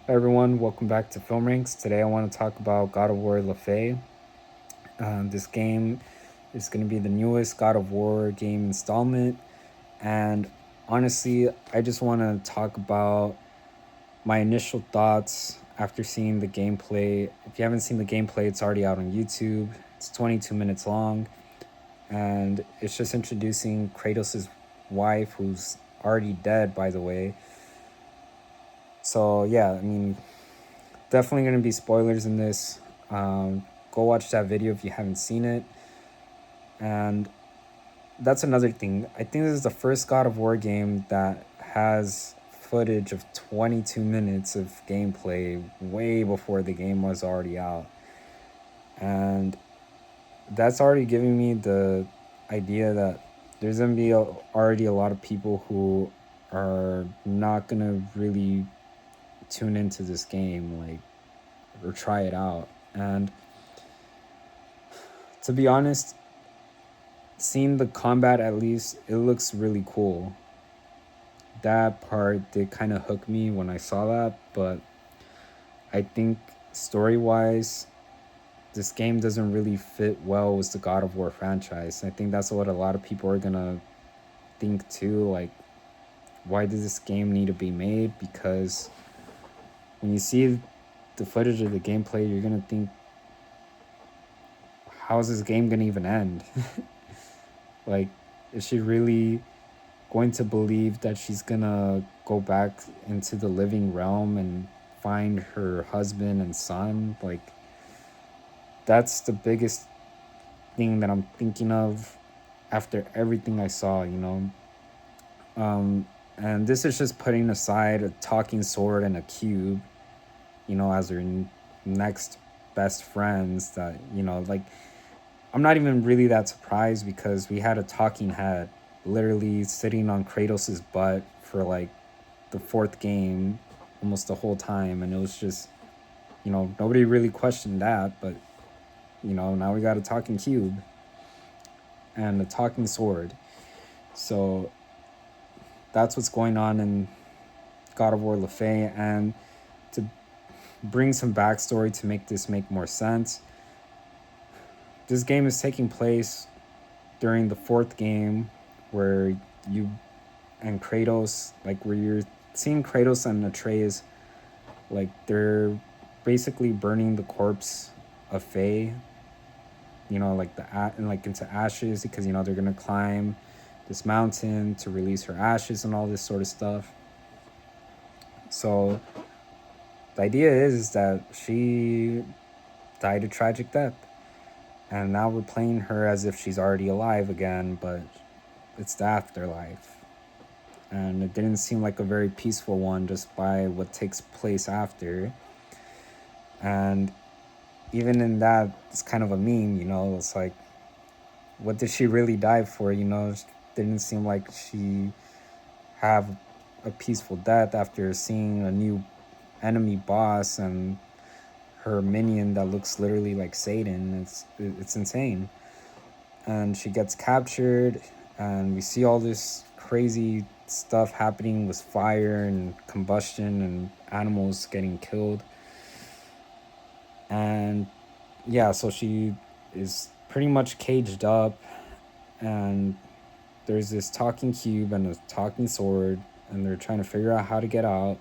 Hi everyone, welcome back to Film Ranks. Today I want to talk about God of War Laufey. This game is going to be the newest God of War game installment, and honestly, I just want to talk about my initial thoughts after seeing the gameplay. If you haven't seen the gameplay, it's already out on YouTube. It's 22 minutes long, and it's just introducing Kratos' wife, who's already dead, by the way. So yeah, I mean, definitely going to be spoilers in this. Go watch that video if you haven't seen it. And that's another thing. I think this is the first God of War game that has footage of 22 minutes of gameplay way before the game was already out. And that's already giving me the idea that there's going to be already a lot of people who are not going to really tune into this game, like, or try it out. And to be honest, seeing the combat, at least, it looks really cool. That part did kind of hook me when I saw that, but I think story-wise, this game doesn't really fit well with the God of War franchise. I think that's what a lot of people are gonna think too, like, why does this game need to be made? Because when you see the footage of the gameplay, you're gonna think, how's this game gonna even end? Like, is she really going to believe that she's gonna go back into the living realm and find her husband and son? Like, that's the biggest thing that I'm thinking of after everything I saw. And this is just putting aside a talking sword and a cube, as her next best friends. That, like, I'm not even really that surprised because we had a talking head literally sitting on Kratos' butt for like the fourth game almost the whole time, and it was just, nobody really questioned that. But now we got a talking cube and a talking sword. So that's what's going on in God of War Laufey. And to bring some backstory to make this make more sense, this game is taking place during the fourth game, where you and Kratos, like, where you're seeing Kratos and Atreus, like, they're basically burning the corpse of Faye, like and like into ashes, because they're gonna climb this mountain to release her ashes and all this sort of stuff. So the idea is that she died a tragic death, and now we're playing her as if she's already alive again, but it's the afterlife. And it didn't seem like a very peaceful one just by what takes place after. And even in that, it's kind of a meme, it's like, what did she really die for? It didn't seem like she have a peaceful death after seeing a new enemy boss and her minion that looks literally like Satan. It's insane. And she gets captured, and we see all this crazy stuff happening with fire and combustion and animals getting killed. And yeah, so she is pretty much caged up, and there's this talking cube and a talking sword, and they're trying to figure out how to get out,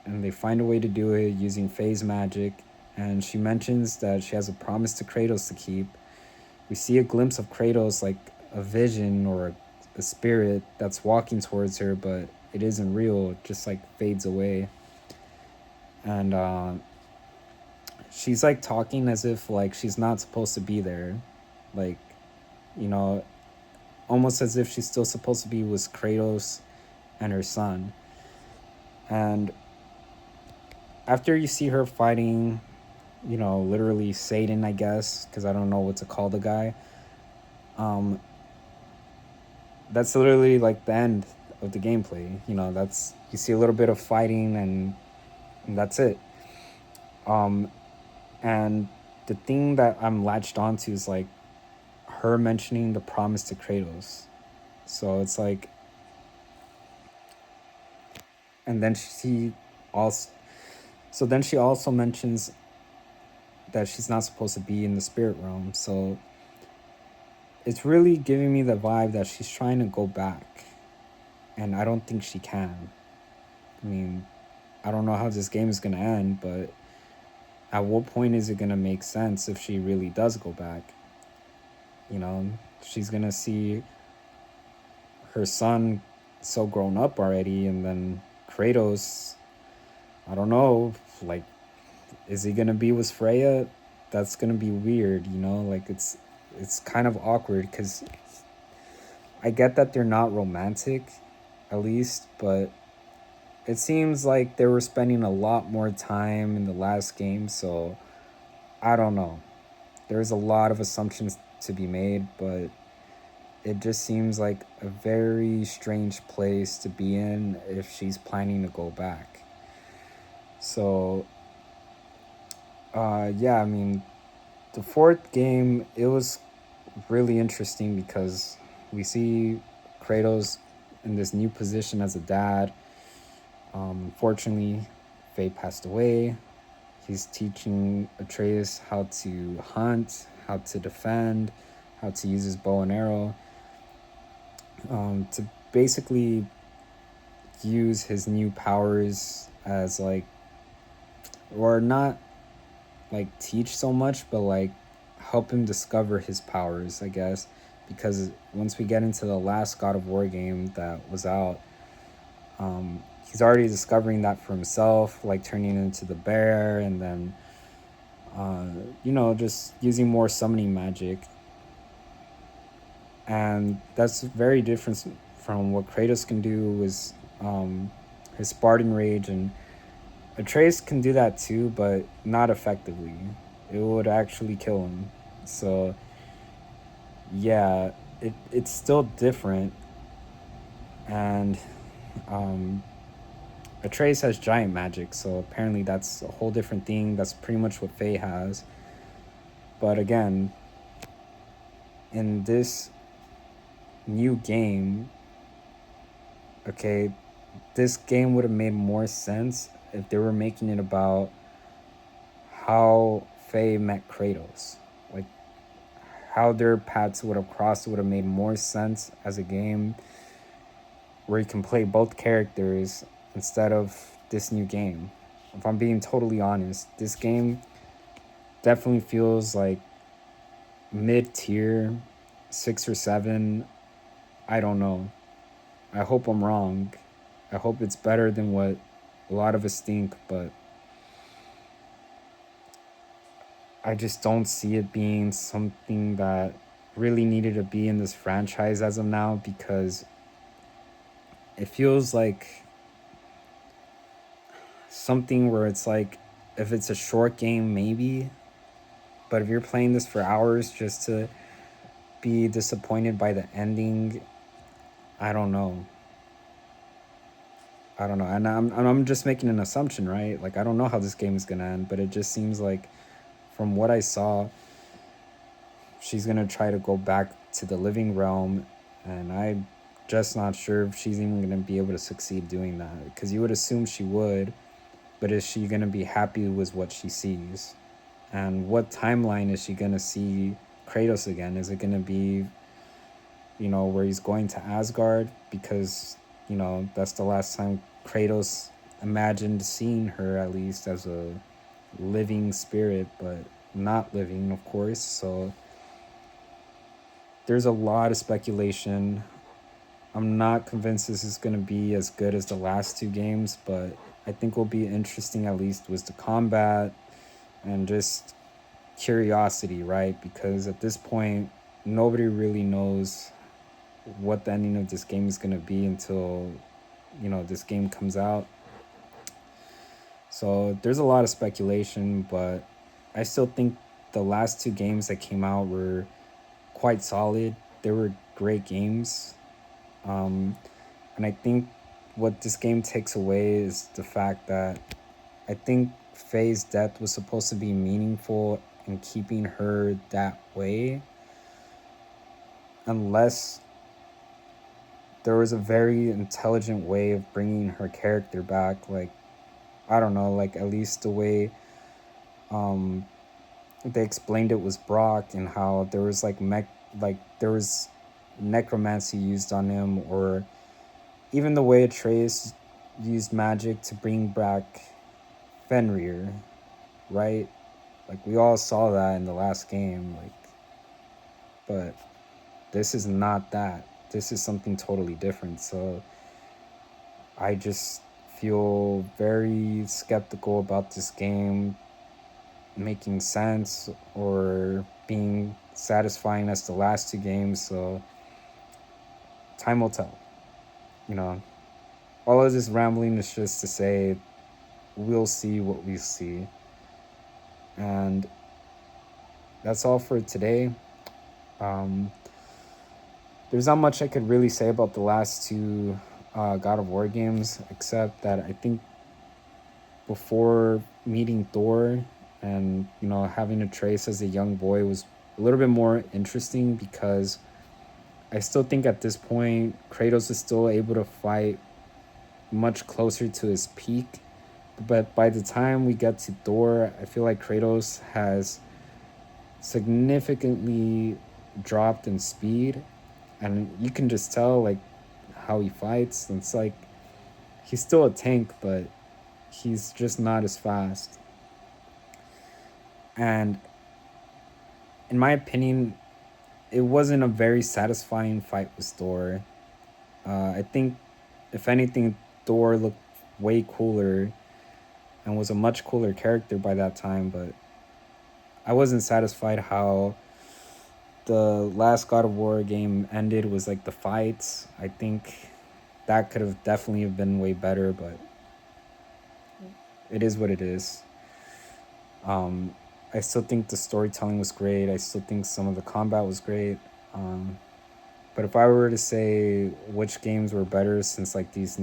and they find a way to do it using phase magic. And she mentions that she has a promise to Kratos to keep. We see a glimpse of Kratos, like a vision or a spirit that's walking towards her, but it isn't real. It just like fades away. And she's like talking as if like she's not supposed to be there, like, you know almost as if she's still supposed to be with Kratos and her son. And after you see her fighting, literally Satan, I guess, because I don't know what to call the guy, um that's literally like the end of the gameplay. That's, you see a little bit of fighting, and that's it. And the thing that I'm latched onto is like her mentioning the promise to Kratos. So it's like, and then she also, So then she also mentions that she's not supposed to be in the spirit realm. So it's really giving me the vibe that she's trying to go back. And I don't think she can. I mean, I don't know how this game is going to end, but at what point is it going to make sense if she really does go back? You know, she's going to see her son so grown up already, and then Kratos, I don't know, like, is he going to be with Freya? That's going to be weird, you know? Like, it's kind of awkward because I get that they're not romantic, at least, but it seems like they were spending a lot more time in the last game, so I don't know. There's a lot of assumptions to be made, but it just seems like a very strange place to be in if she's planning to go back. So, yeah, I mean, the fourth game, it was really interesting because we see Kratos in this new position as a dad. Unfortunately, Faye passed away. He's teaching Atreus how to hunt, how to defend, how to use his bow and arrow, to basically use his new powers as like, or not like teach so much, but like help him discover his powers, I guess. Because once we get into the last God of War game that was out, he's already discovering that for himself, like turning into the bear, and then just using more summoning magic. And that's very different from what Kratos can do with his Spartan Rage, and Atreus can do that too, but not effectively. It would actually kill him. So yeah, it's still different, and um, Atreus has giant magic, so apparently that's a whole different thing. That's pretty much what Faye has. But again, in this new game, okay, this game would have made more sense if they were making it about how Faye met Kratos. Like, how their paths would have crossed would have made more sense as a game where you can play both characters instead of this new game. If I'm being totally honest, this game definitely feels like mid-tier, 6 or 7. I don't know. I hope I'm wrong. I hope it's better than what a lot of us think, but I just don't see it being something that really needed to be in this franchise as of now, because it feels like something where it's like, if it's a short game, maybe, but if you're playing this for hours just to be disappointed by the ending, I don't know. I don't know. And I'm just making an assumption, right? Like, I don't know how this game is going to end, but it just seems like from what I saw, she's going to try to go back to the living realm, and I'm just not sure if she's even going to be able to succeed doing that, because you would assume she would, but is she going to be happy with what she sees? And what timeline is she going to see Kratos again? Is it going to be, where he's going to Asgard? Because, that's the last time Kratos imagined seeing her, at least as a living spirit, but not living, of course. So there's a lot of speculation. I'm not convinced this is going to be as good as the last two games, but I think will be interesting, at least with the combat and just curiosity, right? Because at this point, nobody really knows what the ending of this game is going to be until, this game comes out. So there's a lot of speculation, but I still think the last two games that came out were quite solid. They were great games. And I think what this game takes away is the fact that I think Faye's death was supposed to be meaningful in keeping her that way, unless there was a very intelligent way of bringing her character back. Like, I don't know, like at least the way um they explained it was Brock, and how there was like there was necromancy used on him, or even the way Atreus used magic to bring back Fenrir, right? Like we all saw that in the last game, like, but this is not that. This is something totally different. So I just feel very skeptical about this game making sense or being satisfying as the last two games. So time will tell. You know, all of this rambling is just to say we'll see what we see. And that's all for today. Um, there's not much I could really say about the last two God of War games, except that I think before meeting Thor and, you know, having a Trace as a young boy was a little bit more interesting, because I still think at this point Kratos is still able to fight much closer to his peak. But by the time we get to Thor, I feel like Kratos has significantly dropped in speed, and you can just tell like how he fights. It's like he's still a tank, but he's just not as fast. And in my opinion, it wasn't a very satisfying fight with Thor. I think, if anything, Thor looked way cooler and was a much cooler character by that time, but I wasn't satisfied how the last God of War game ended. Was like the fights. I think that could have definitely have been way better, but it is what it is. Um, I still think the storytelling was great. I still think some of the combat was great. But if I were to say which games were better since like these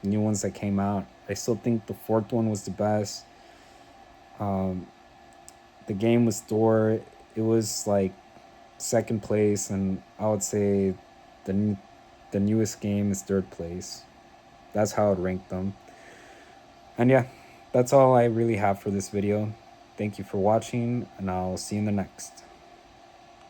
new ones that came out, I still think the fourth one was the best. Um, the game was Thor. It was like second place, and I would say the newest game is third place. That's how I'd rank them. And yeah, that's all I really have for this video. Thank you for watching, and I'll see you in the next.